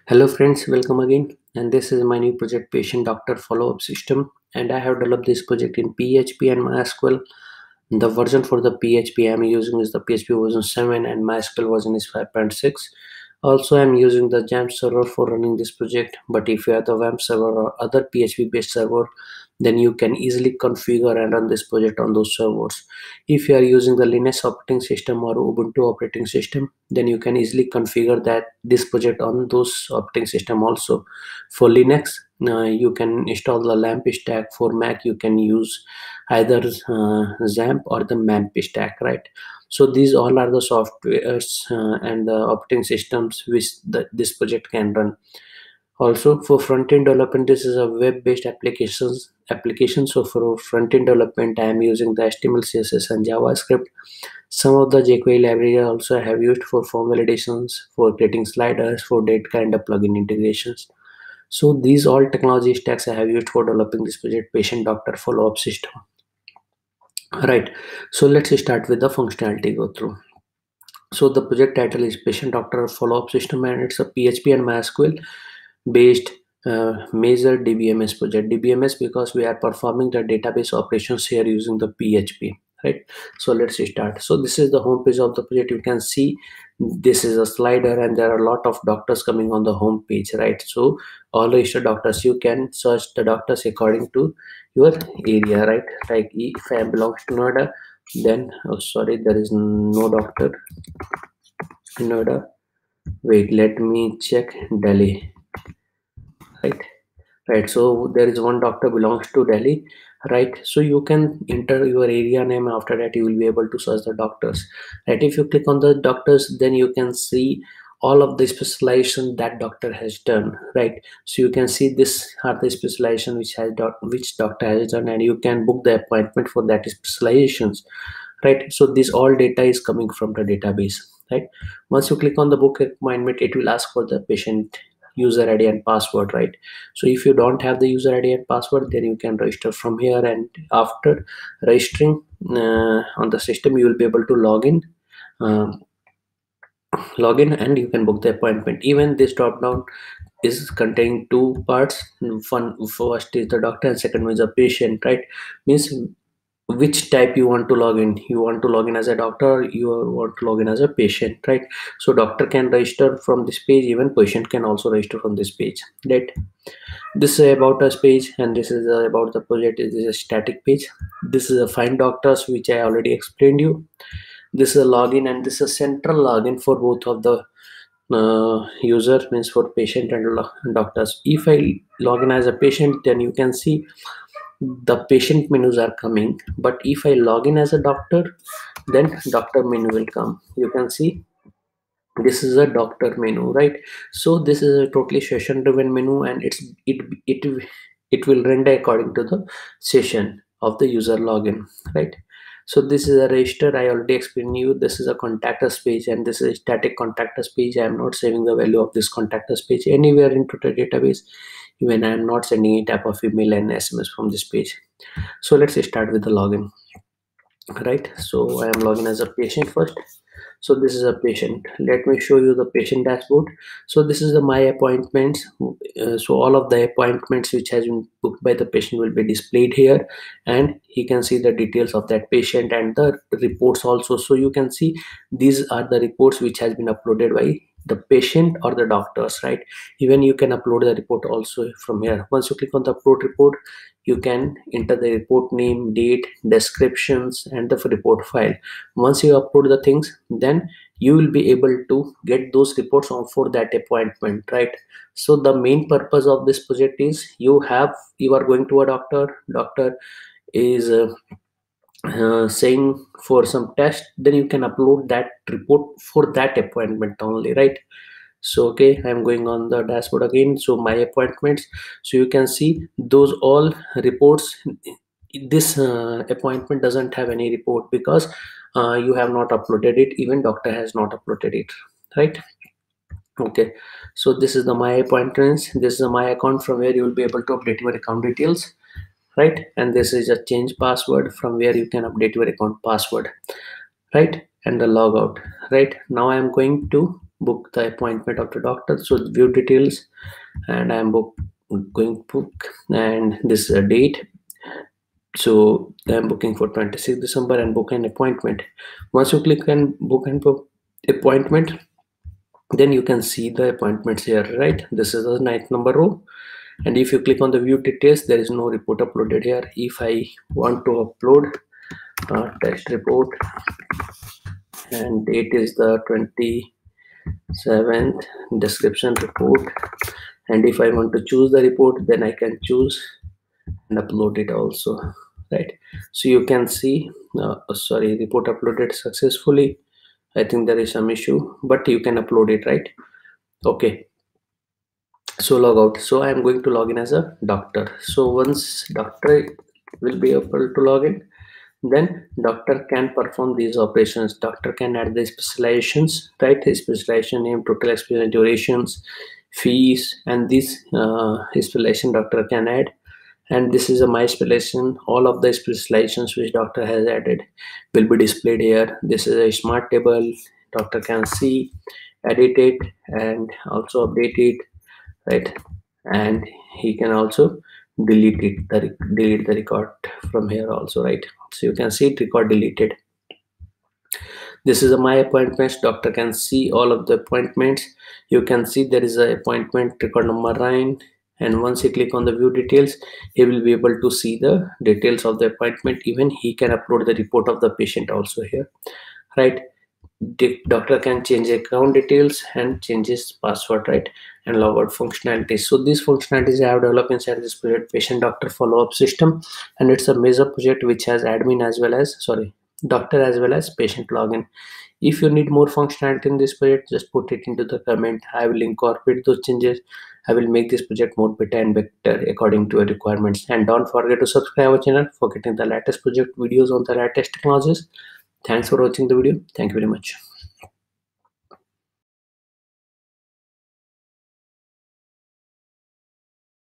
Hello friends, welcome again. And this is my new project, Patient Doctor Follow-up System. And I have developed this project in PHP and MySQL. The version for the PHP I'm using is the PHP version 7 and MySQL version is 5.6. Also, I'm using the XAMPP server for running this project. But if you have the XAMPP server or other PHP based server, then you can easily configure and run this project on those servers. If you are using the Linux operating system or Ubuntu operating system, then you can easily configure this project on those operating system also. For Linux, you can install the LAMP stack. For Mac, you can use either XAMPP or the MAMP stack, right? So these all are the softwares and the operating systems which this project can run. Also, for front-end development, this is a web-based application. So for front-end development, I am using the HTML, CSS, and JavaScript. Some of the jQuery library also I have used for form validations, for creating sliders, for that kind of plugin integrations. So these all technology stacks I have used for developing this project, Patient Doctor Follow-up System. Right. So let's start with the functionality go through. So the project title is Patient Doctor Follow-up System, and it's a PHP and MySQL based major DBMS project. DBMS because we are performing the database operations here using the PHP, right? So let's start. So this is the home page of the project. You can see this is a slider and there are a lot of doctors coming on the home page, right? So all registered doctors, you can search the doctors according to your area, right? Like if I belongs to Noida, then there is no doctor in Noida. Wait, let me check Delhi, right? So there is one doctor belongs to Delhi, right? So you can enter your area name. After that you will be able to search the doctors, right? If you click on the doctors, then you can see all of the specialization that doctor has done, right? So you can see this are the specialization which doctor has done, and you can book the appointment for that specializations, right? So this all data is coming from the database, right? Once you click on the book appointment, it will ask for the patient user ID and password, right? So if you don't have the user ID and password, then you can register from here, and after registering on the system, you will be able to um, log in and you can book the appointment. Even this drop down is containing two parts. One first is the doctor and second one is a patient, right? Means which type you want to log in. You want to log in as a doctor, you want to log in as a patient, right? So doctor can register from this page, even patient can also register from this page, right? This is about us page, and this is about the project. This is a static page. This is a find doctors, which I already explained you. This is a login, and this is a central login for both of the user, means for patient and doctors. If I log in as a patient, then you can see the patient menus are coming, but if I log in as a doctor, then doctor menu will come. You can see this is a doctor menu, right? So this is a totally session driven menu, and it will render according to the session of the user login, right? So this is a register. I already explained you. This is a contact us page, and this is a static contact us page. I am not saving the value of this contact us page anywhere into the database. Even I am not sending any type of email and SMS from this page. So let's start with the login, right? So I am logging as a patient first. So this is a patient. Let me show you the patient dashboard. So this is the my appointments. So all of the appointments which has been booked by the patient will be displayed here, and he can see the details of that patient and the reports also. So you can see these are the reports which has been uploaded by the patient or the doctors, right? Even you can upload the report also from here. Once you click on the upload report, you can enter the report name, date, descriptions, and the report file. Once you upload the things, then you will be able to get those reports on for that appointment, right? So the main purpose of this project is you are going to a doctor is saying for some test, then you can upload that report for that appointment only, right? So okay, I'm going on the dashboard again. So my appointments, so you can see those all reports. This appointment doesn't have any report because you have not uploaded it. Even doctor has not uploaded it, right? Okay, so this is the my appointments. This is my account from where you will be able to update your account details, right? And this is a change password from where you can update your account password, right? And the logout, right? Now I am going to book the appointment of the doctor. So view details, and I'm going book, and this is a date. So I'm booking for 26 December and book an appointment. Once you click on book and appointment, then you can see the appointments here, right? This is the 9th number row, and if you click on the view details, there is no report uploaded here. If I want to upload test report, and date is the 27th, description report, and if I want to choose the report, then I can choose and upload it also, right? So you can see sorry, report uploaded successfully. I think there is some issue, but you can upload it, right? Okay, so log out. So I am going to log in as a doctor. So once doctor will be able to log in, then doctor can perform these operations. Doctor can add the specializations, right? His specialization name, total experience durations, fees, and this specialization doctor can add. And this is a my specialization. All of the specializations which doctor has added will be displayed here. This is a smart table. Doctor can see, edit it, and also update it, right? And he can also delete it, delete the record from here also, right? So you can see it, record deleted. This is a my appointments. Doctor can see all of the appointments. You can see there is a appointment record number 9, and once you click on the view details, he will be able to see the details of the appointment. Even he can upload the report of the patient also here, right? The doctor can change account details and change his password, right? And log out functionalities. So these functionalities I have developed inside this project, patient doctor follow-up system, and it's a major project which has admin as well as doctor as well as patient login. If you need more functionality in this project, just put it into the comment. I will incorporate those changes. I will make this project more better and better according to your requirements. And don't forget to subscribe our channel for getting the latest project videos on the latest technologies. Thanks for watching the video. Thank you very much.